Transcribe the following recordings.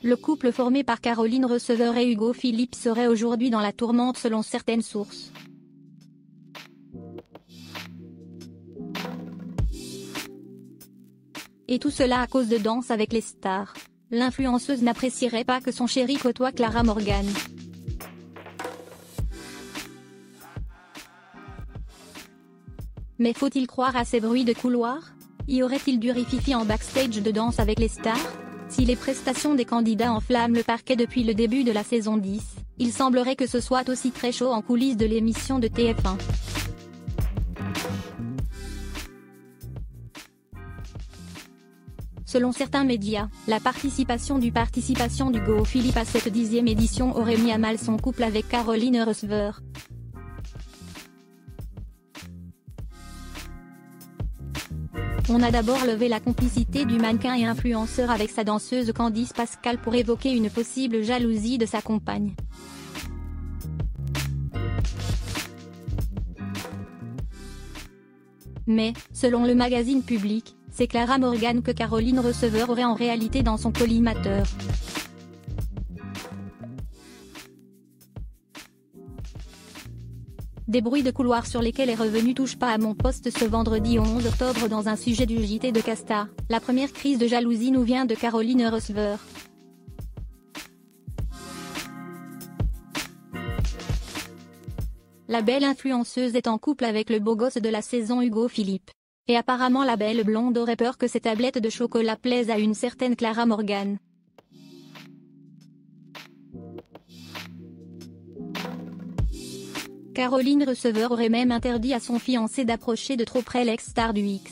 Le couple formé par Caroline Receveur et Hugo Philippe serait aujourd'hui dans la tourmente selon certaines sources. Et tout cela à cause de Danse avec les stars. L'influenceuse n'apprécierait pas que son chéri côtoie Clara Morgan. Mais faut-il croire à ces bruits de couloir? Y aurait-il du rififi en backstage de Danse avec les stars? Si les prestations des candidats enflamment le parquet depuis le début de la saison 10, il semblerait que ce soit aussi très chaud en coulisses de l'émission de TF1. Selon certains médias, la participation d'Hugo Philippe à cette 10e édition aurait mis à mal son couple avec Caroline Receveur. On a d'abord levé la complicité du mannequin et influenceur avec sa danseuse Candice Pascal pour évoquer une possible jalousie de sa compagne. Mais, selon le magazine Public, c'est Clara Morgan que Caroline Receveur aurait en réalité dans son collimateur. Des bruits de couloir sur lesquels est revenu Touche pas à mon poste ce vendredi 11 octobre dans un sujet du JT de Casta. La première crise de jalousie nous vient de Caroline Receveur. La belle influenceuse est en couple avec le beau gosse de la saison Hugo Philippe. Et apparemment la belle blonde aurait peur que ses tablettes de chocolat plaisent à une certaine Clara Morgan. Caroline Receveur aurait même interdit à son fiancé d'approcher de trop près l'ex-star du X.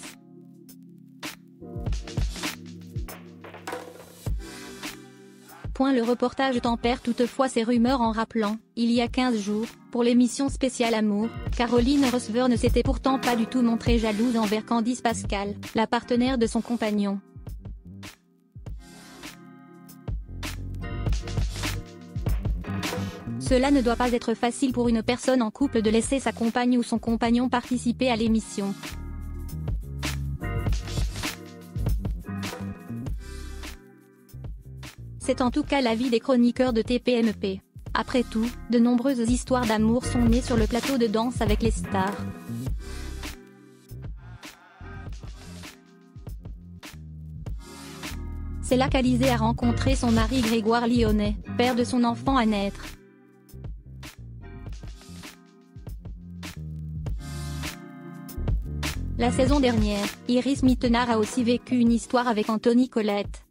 Le reportage tempère toutefois ces rumeurs en rappelant, il y a 15 jours, pour l'émission spéciale Amour, Caroline Receveur ne s'était pourtant pas du tout montrée jalouse envers Candice Pascal, la partenaire de son compagnon. Cela ne doit pas être facile pour une personne en couple de laisser sa compagne ou son compagnon participer à l'émission. C'est en tout cas l'avis des chroniqueurs de TPMP. Après tout, de nombreuses histoires d'amour sont nées sur le plateau de Danse avec les stars. C'est là qu'Alizée a rencontré son mari Grégoire Lyonnais, père de son enfant à naître. La saison dernière, Iris Mittenard a aussi vécu une histoire avec Anthony Colette.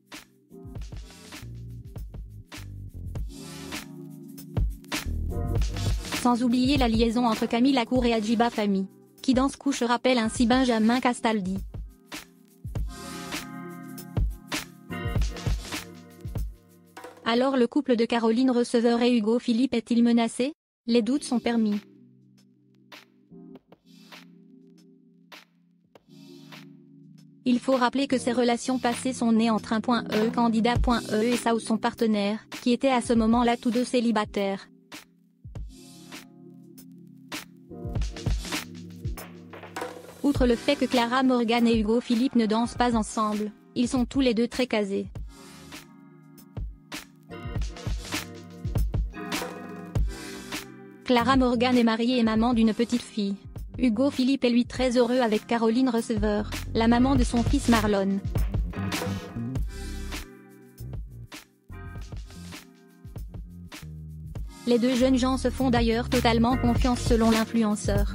Sans oublier la liaison entre Camille Lacour et Adjiba Fahmy, qui dans ce couche rappelle ainsi Benjamin Castaldi. Alors le couple de Caroline Receveur et Hugo Philippe est-il menacé? Les doutes sont permis. Il faut rappeler que ces relations passées sont nées entre un candidat.e et Sao son partenaire, qui étaient à ce moment-là tous deux célibataires. Outre le fait que Clara Morgan et Hugo Philippe ne dansent pas ensemble, ils sont tous les deux très casés. Clara Morgan est mariée et maman d'une petite fille. Hugo Philippe est lui très heureux avec Caroline Receveur, la maman de son fils Marlon. Les deux jeunes gens se font d'ailleurs totalement confiance selon l'influenceur.